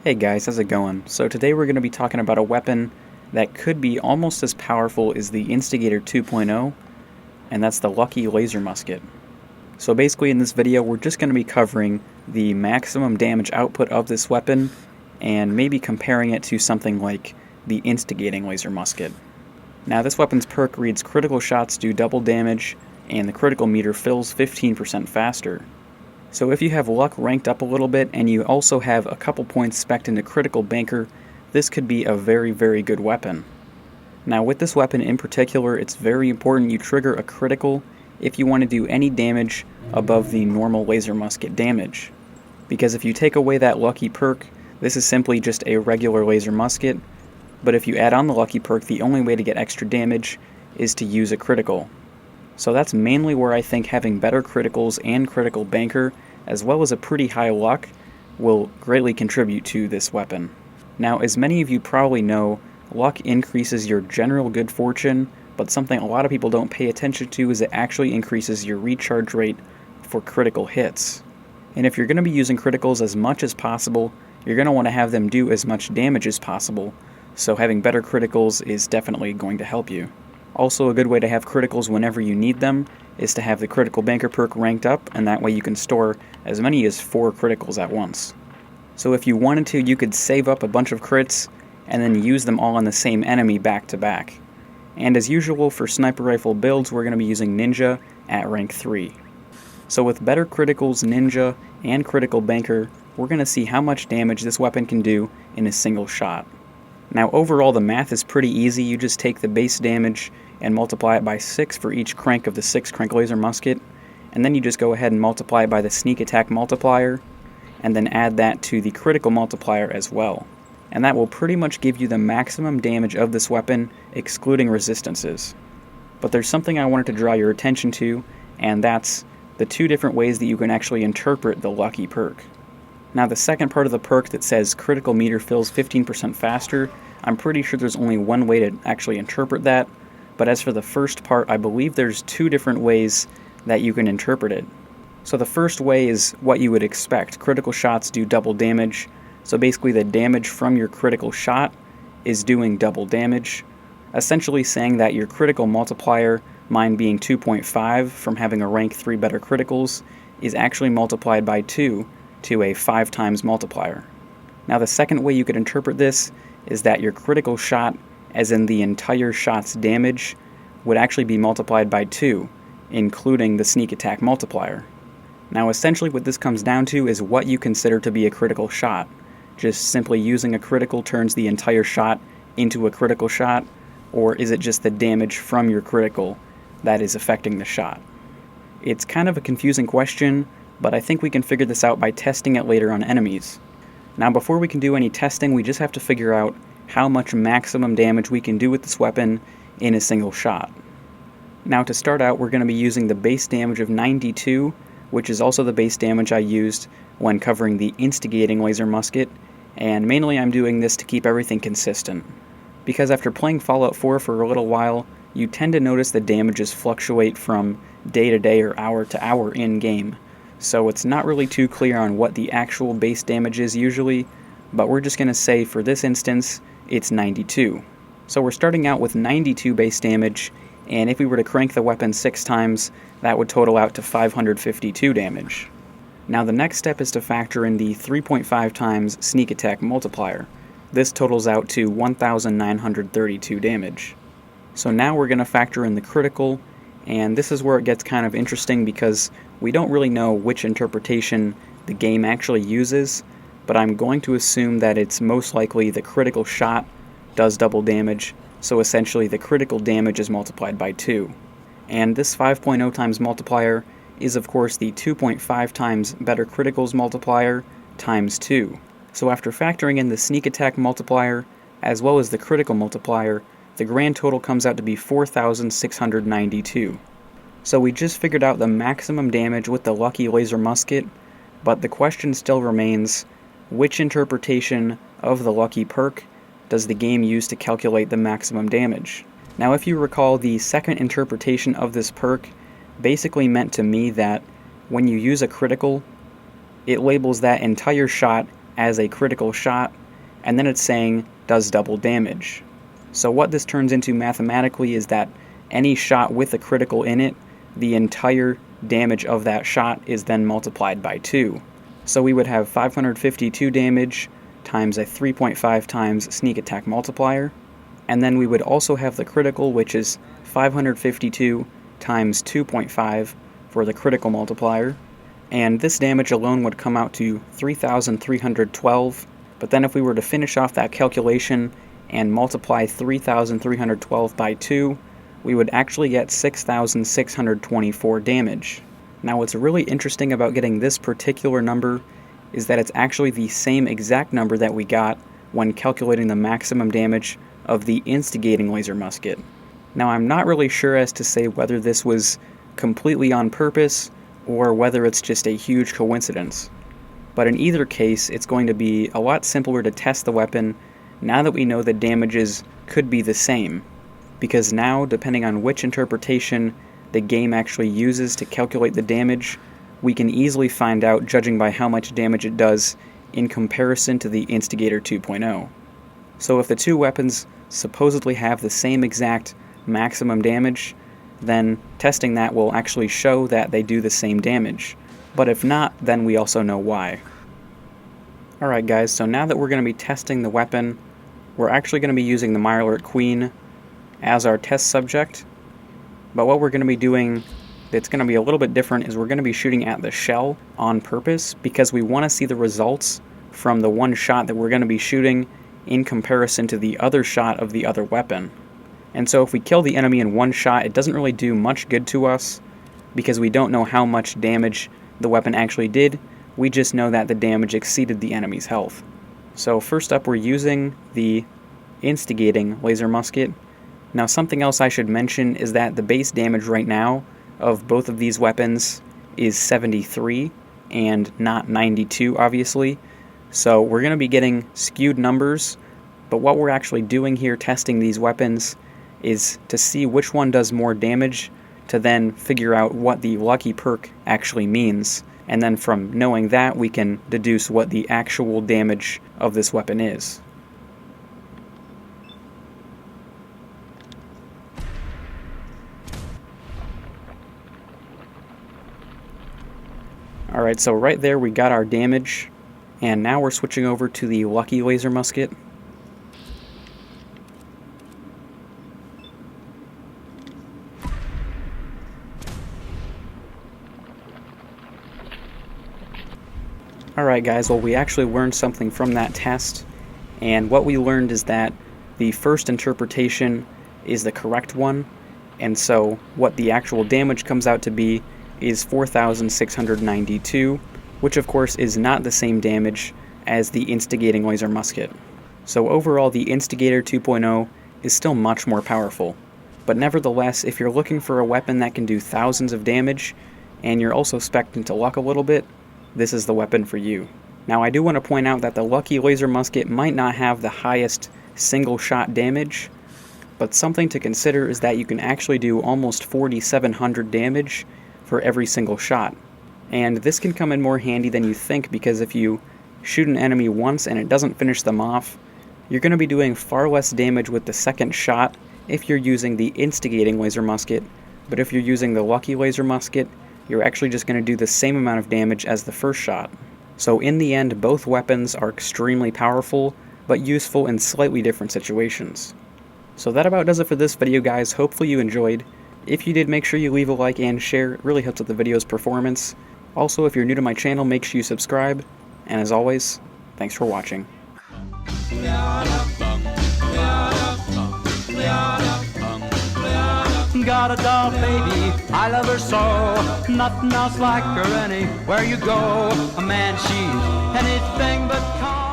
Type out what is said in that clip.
Hey guys, how's it going? So today we're going to be talking about a weapon that could be almost as powerful as the Instigator 2.0, and that's the Lucky Laser Musket. So basically in this video we're just going to be covering the maximum damage output of this weapon and maybe comparing it to something like the Instigating Laser Musket. Now this weapon's perk reads critical shots do double damage and the critical meter fills 15% faster. So if you have luck ranked up a little bit and you also have a couple points spec'd into critical banker, this could be a very, very good weapon. Now with this weapon in particular, it's very important you trigger a critical if you want to do any damage above the normal laser musket damage. Because if you take away that lucky perk, this is simply just a regular laser musket, but if you add on the lucky perk, the only way to get extra damage is to use a critical. So that's mainly where I think having better criticals and critical banker, as well as a pretty high luck, will greatly contribute to this weapon. Now, as many of you probably know, luck increases your general good fortune, but something a lot of people don't pay attention to is it actually increases your recharge rate for critical hits. And if you're going to be using criticals as much as possible, you're going to want to have them do as much damage as possible, so having better criticals is definitely going to help you. Also, a good way to have criticals whenever you need them is to have the critical banker perk ranked up, and that way you can store as many as 4 criticals at once. So if you wanted to, you could save up a bunch of crits and then use them all on the same enemy back to back. And as usual for sniper rifle builds, we're going to be using Ninja at rank 3. So with better criticals, Ninja, and critical banker, we're going to see how much damage this weapon can do in a single shot. Now overall the math is pretty easy. You just take the base damage and multiply it by 6 for each crank of the 6 crank laser musket, and then you just go ahead and multiply it by the sneak attack multiplier, and then add that to the critical multiplier as well. And that will pretty much give you the maximum damage of this weapon, excluding resistances. But there's something I wanted to draw your attention to, and that's the 2 different ways that you can actually interpret the lucky perk. Now the second part of the perk that says critical meter fills 15% faster, I'm pretty sure there's only one way to actually interpret that, but as for the first part, I believe there's 2 different ways that you can interpret it. So the first way is what you would expect. Critical shots do double damage, so basically the damage from your critical shot is doing double damage, essentially saying that your critical multiplier, mine being 2.5 from having a rank 3 better criticals, is actually multiplied by 2 to a 5 times multiplier. Now the second way you could interpret this is that your critical shot, as in the entire shot's damage, would actually be multiplied by 2, including the sneak attack multiplier. Now essentially what this comes down to is what you consider to be a critical shot. Just simply using a critical turns the entire shot into a critical shot, or is it just the damage from your critical that is affecting the shot? It's kind of a confusing question, but I think we can figure this out by testing it later on enemies. Now before we can do any testing, we just have to figure out how much maximum damage we can do with this weapon in a single shot. Now to start out, we're going to be using the base damage of 92, which is also the base damage I used when covering the Instigating Laser Musket, and mainly I'm doing this to keep everything consistent. Because after playing Fallout 4 for a little while, you tend to notice the damages fluctuate from day to day or hour to hour in-game. So it's not really too clear on what the actual base damage is usually, but we're just going to say for this instance, it's 92. So we're starting out with 92 base damage, and if we were to crank the weapon 6 times, that would total out to 552 damage. Now the next step is to factor in the 3.5 times sneak attack multiplier. This totals out to 1,932 damage. So now we're going to factor in the critical, and this is where it gets kind of interesting because we don't really know which interpretation the game actually uses, but I'm going to assume that it's most likely the critical shot does double damage, so essentially the critical damage is multiplied by 2. And this 5.0 times multiplier is of course the 2.5 times better criticals multiplier times 2. So after factoring in the sneak attack multiplier as well as the critical multiplier, the grand total comes out to be 4,692. So we just figured out the maximum damage with the Lucky Laser Musket, but the question still remains, which interpretation of the lucky perk does the game use to calculate the maximum damage? Now if you recall, the second interpretation of this perk basically meant to me that when you use a critical, it labels that entire shot as a critical shot, and then it's saying does double damage. So what this turns into mathematically is that any shot with a critical in it, the entire damage of that shot is then multiplied by 2. So we would have 552 damage times a 3.5 times sneak attack multiplier, and then we would also have the critical, which is 552 times 2.5 for the critical multiplier, and this damage alone would come out to 3,312, but then if we were to finish off that calculation and multiply 3,312 by 2, we would actually get 6,624 damage. Now what's really interesting about getting this particular number is that it's actually the same exact number that we got when calculating the maximum damage of the instigating laser musket. Now I'm not really sure as to say whether this was completely on purpose or whether it's just a huge coincidence. But in either case, it's going to be a lot simpler to test the weapon now that we know the damages could be the same. Because now, depending on which interpretation the game actually uses to calculate the damage, we can easily find out judging by how much damage it does in comparison to the Instigator 2.0. So if the two weapons supposedly have the same exact maximum damage, then testing that will actually show that they do the same damage. But if not, then we also know why. Alright guys, so now that we're going to be testing the weapon, we're actually going to be using the mirelurk queen as our test subject. But what we're going to be doing that's going to be a little bit different is we're going to be shooting at the shell on purpose because we want to see the results from the one shot that we're going to be shooting in comparison to the other shot of the other weapon. And so if we kill the enemy in one shot, it doesn't really do much good to us because we don't know how much damage the weapon actually did. We just know that the damage exceeded the enemy's health. So first up, we're using the instigating laser musket. Now something else I should mention is that the base damage right now of both of these weapons is 73 and not 92, obviously. So we're going to be getting skewed numbers, but what we're actually doing here testing these weapons is to see which one does more damage to then figure out what the lucky perk actually means. And then from knowing that, we can deduce what the actual damage of this weapon is. Alright, so right there we got our damage, and now we're switching over to the Lucky Laser Musket. Alright guys, well we actually learned something from that test, and what we learned is that the first interpretation is the correct one, and so what the actual damage comes out to be is 4,692, which of course is not the same damage as the instigating laser musket. So overall the Instigator 2.0 is still much more powerful, but nevertheless if you're looking for a weapon that can do thousands of damage, and you're also spec'd into luck a little bit, this is the weapon for you. Now I do want to point out that the Lucky Laser Musket might not have the highest single shot damage, but something to consider is that you can actually do almost 4,700 damage for every single shot. And this can come in more handy than you think, because if you shoot an enemy once and it doesn't finish them off, you're going to be doing far less damage with the second shot if you're using the Instigating Laser Musket, but if you're using the Lucky Laser Musket, you're actually just going to do the same amount of damage as the first shot. So in the end, both weapons are extremely powerful, but useful in slightly different situations. So that about does it for this video, guys. Hopefully you enjoyed. If you did, make sure you leave a like and share. It really helps with the video's performance. Also, if you're new to my channel, make sure you subscribe. And as always, thanks for watching. Got a doll baby, I love her so. Nothing else like her anywhere you go. A man, she's anything but calm.